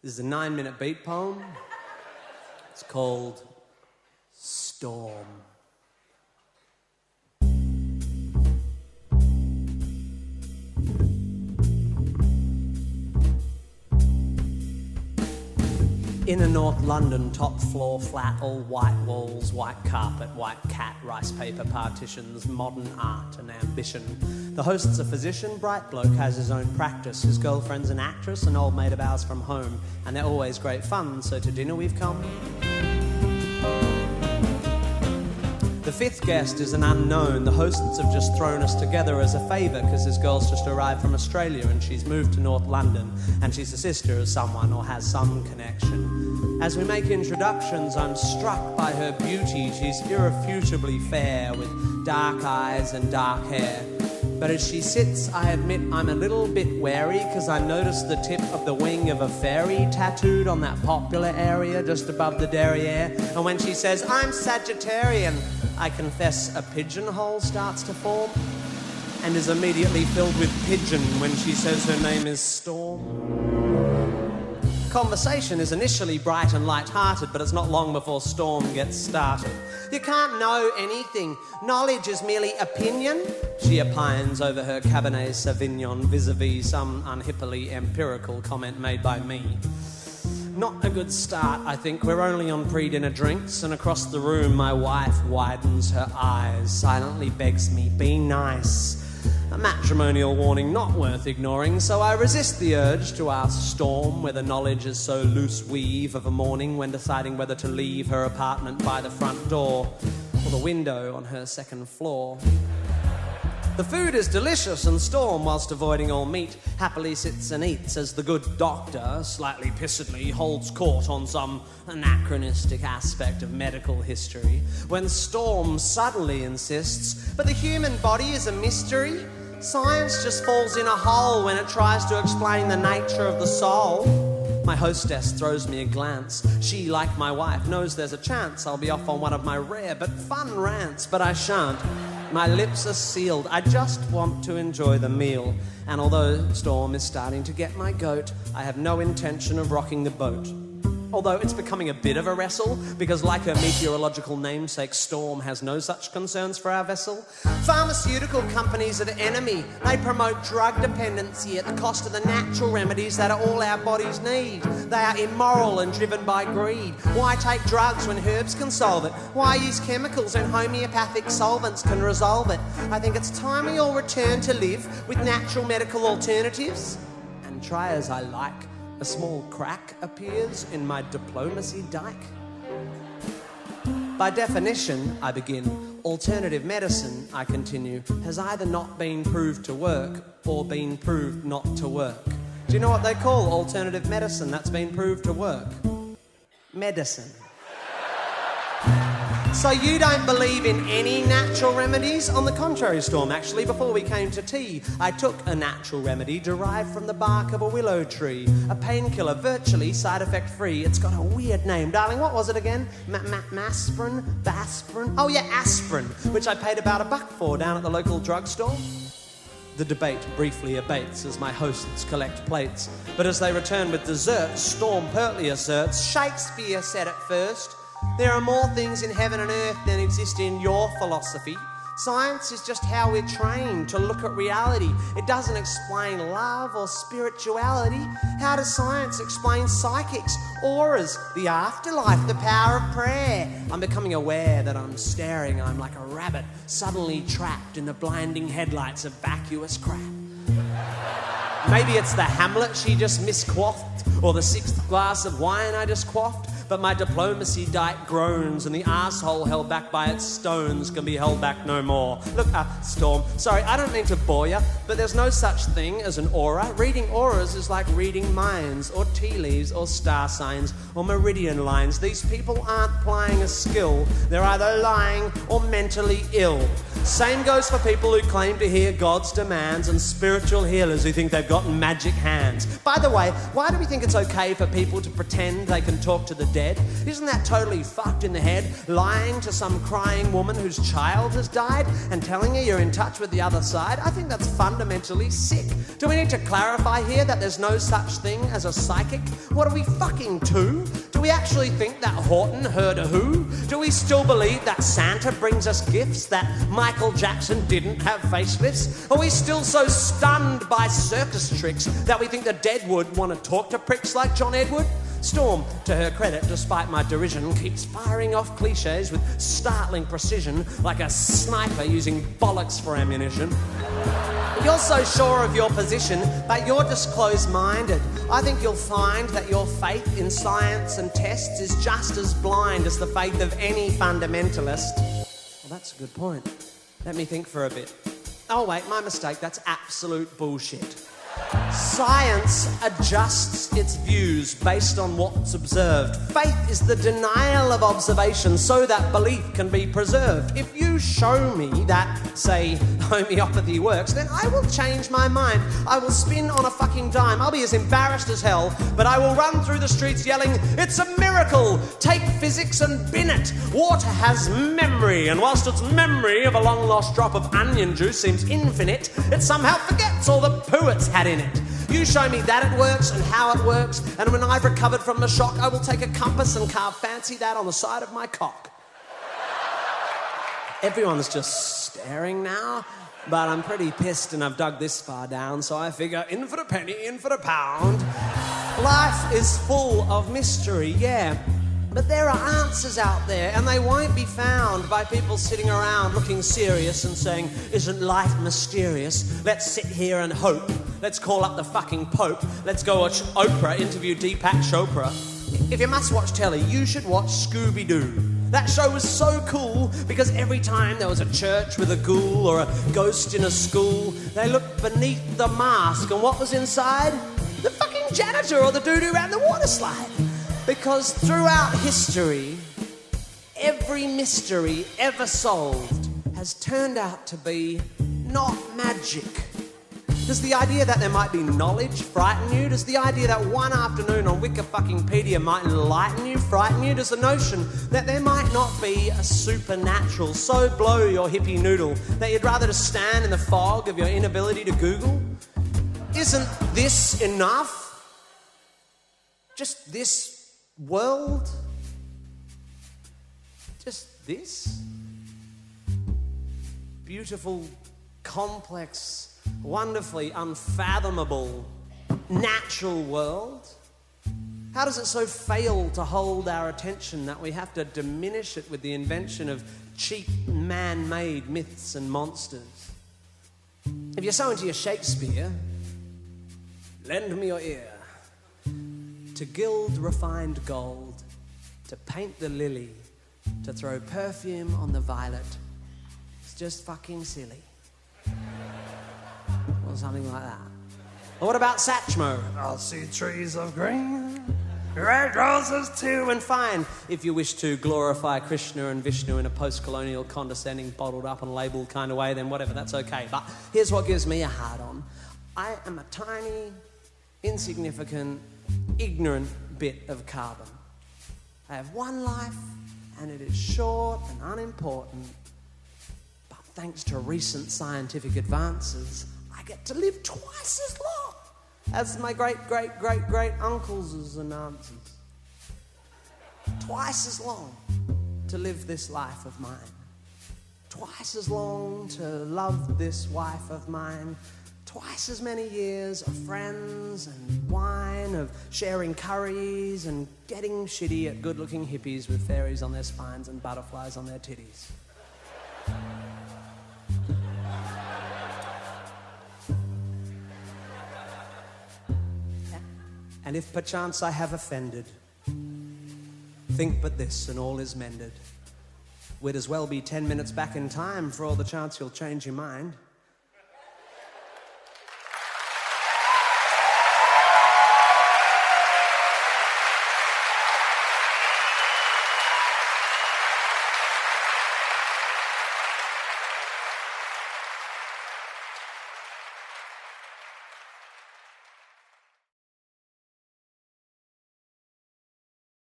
This is a 9-minute beat poem. It's called Storm. Inner North London, top floor flat, all white walls, white carpet, white cat, rice paper partitions, modern art and ambition. The host's a physician, bright bloke, has his own practice. His girlfriend's an actress, an old mate of ours from home, and they're always great fun, so to dinner we've come. The fifth guest is an unknown. The hosts have just thrown us together as a favour because his girl's just arrived from Australia and she's moved to North London and she's a sister of someone or has some connection. As we make introductions, I'm struck by her beauty. She's irrefutably fair with dark eyes and dark hair. But as she sits, I admit I'm a little bit wary because I noticed the tip of the wing of a fairy tattooed on that popular area just above the derriere. And when she says, I'm Sagittarian, I confess a pigeonhole starts to form and is immediately filled with pigeon when she says her name is Storm. Conversation is initially bright and light-hearted, but it's not long before Storm gets started. You can't know anything. Knowledge is merely opinion, she opines over her Cabernet Sauvignon vis-a-vis some unhippily empirical comment made by me. Not a good start, I think. We're only on pre-dinner drinks, and across the room my wife widens her eyes, silently begs me, be nice. A matrimonial warning not worth ignoring, so I resist the urge to ask Storm whether knowledge is so loose weave of a morning when deciding whether to leave her apartment by the front door or the window on her second floor. The food is delicious, and Storm, whilst avoiding all meat, happily sits and eats as the good doctor, slightly pissedly, holds court on some anachronistic aspect of medical history, when Storm suddenly insists, but the human body is a mystery. Science just falls in a hole when it tries to explain the nature of the soul. My hostess throws me a glance. She, like my wife, knows there's a chance I'll be off on one of my rare but fun rants, but I shan't. My lips are sealed. I just want to enjoy the meal. And although Storm is starting to get my goat, I have no intention of rocking the boat. Although it's becoming a bit of a wrestle, because like her meteorological namesake, Storm has no such concerns for our vessel. Pharmaceutical companies are the enemy. They promote drug dependency at the cost of the natural remedies that all our bodies need. They are immoral and driven by greed. Why take drugs when herbs can solve it? Why use chemicals when homeopathic solvents can resolve it? I think it's time we all return to live with natural medical alternatives. And try as I like, a small crack appears in my diplomacy dike. By definition, I begin, alternative medicine, I continue, has either not been proved to work or been proved not to work. Do you know what they call alternative medicine that's been proved to work? Medicine. So you don't believe in any natural remedies? On the contrary, Storm, actually, before we came to tea, I took a natural remedy derived from the bark of a willow tree. A painkiller, virtually side effect free. It's got a weird name. Darling, what was it again? Masprin? Basprin? Oh yeah, aspirin, which I paid about $1 for down at the local drugstore. The debate briefly abates as my hosts collect plates. But as they return with dessert, Storm pertly asserts, Shakespeare said it first. There are more things in heaven and earth than exist in your philosophy. Science is just how we're trained to look at reality. It doesn't explain love or spirituality. How does science explain psychics, auras, the afterlife, the power of prayer? I'm becoming aware that I'm like a rabbit suddenly trapped in the blinding headlights of vacuous crap. Maybe it's the Hamlet she just misquaffed, or the 6th glass of wine I just quaffed. But my diplomacy dike groans, and the arsehole held back by its stones can be held back no more. Look, Storm, sorry, I don't mean to bore you, but there's no such thing as an aura. Reading auras is like reading minds, or tea leaves, or star signs, or meridian lines. These people aren't playing a skill. They're either lying or mentally ill. Same goes for people who claim to hear God's demands and spiritual healers who think they've got magic hands. By the way, why do we think it's okay for people to pretend they can talk to the dead dead? Isn't that totally fucked in the head? Lying to some crying woman whose child has died and telling her you're in touch with the other side? I think that's fundamentally sick. Do we need to clarify here that there's no such thing as a psychic? What are we, fucking two? Do we actually think that Horton heard a who? Do we still believe that Santa brings us gifts? That Michael Jackson didn't have facelifts? Are we still so stunned by circus tricks that we think the dead would want to talk to pricks like John Edward? Storm, to her credit, despite my derision, keeps firing off cliches with startling precision like a sniper using bollocks for ammunition. You're so sure of your position, but you're just closed-minded. I think you'll find that your faith in science and tests is just as blind as the faith of any fundamentalist. Well, that's a good point. Let me think for a bit. Oh, wait, my mistake. That's absolute bullshit. Science adjusts its views based on what's observed. Faith is the denial of observation so that belief can be preserved. If you show me that, say, homeopathy works, then I will change my mind. I will spin on a fucking dime. I'll be as embarrassed as hell, but I will run through the streets yelling, "It's a miracle! Take physics and bin it! Water has memory, and whilst its memory of a long-lost drop of onion juice seems infinite, it somehow forgets all the poo it's had in it. You show me that it works and how it works, and when I've recovered from the shock, I will take a compass and carve fancy that on the side of my cock." Everyone's just staring now, but I'm pretty pissed and I've dug this far down, so I figure in for the penny, in for the pound. Life is full of mystery, yeah, but there are answers out there, and they won't be found by people sitting around looking serious and saying, "Isn't life mysterious? Let's sit here and hope. Let's call up the fucking Pope. Let's go watch Oprah interview Deepak Chopra." If you must watch telly, you should watch Scooby-Doo. That show was so cool because every time there was a church with a ghoul or a ghost in a school, they looked beneath the mask, and what was inside? The fucking janitor or the dude who ran the water slide. Because throughout history, every mystery ever solved has turned out to be not magic. Does the idea that there might be knowledge frighten you? Does the idea that one afternoon on Wikipedia might enlighten you frighten you? Does the notion that there might not be a supernatural so blow your hippie noodle that you'd rather just stand in the fog of your inability to Google? Isn't this enough? Just this world? Just this? Beautiful, complex, wonderfully unfathomable, natural world? How does it so fail to hold our attention that we have to diminish it with the invention of cheap man-made myths and monsters? If you're so into your Shakespeare, lend me your ear. To gild refined gold, to paint the lily, to throw perfume on the violet, it's just fucking silly. Or something like that. Or what about Satchmo? I'll see trees of green, red roses too, and fine. If you wish to glorify Krishna and Vishnu in a post-colonial, condescending, bottled up and labelled kind of way, then whatever, that's okay. But here's what gives me a hard-on. I am a tiny, insignificant, ignorant bit of carbon. I have one life, and it is short and unimportant. But thanks to recent scientific advances, I get to live twice as long as my great-great-great-great-uncles and aunts. Twice as long to live this life of mine. Twice as long to love this wife of mine. Twice as many years of friends and wine, of sharing curries and getting shitty at good-looking hippies with fairies on their spines and butterflies on their titties. And if perchance I have offended, think but this and all is mended. We'd as well be 10 minutes back in time for all the chance you'll change your mind.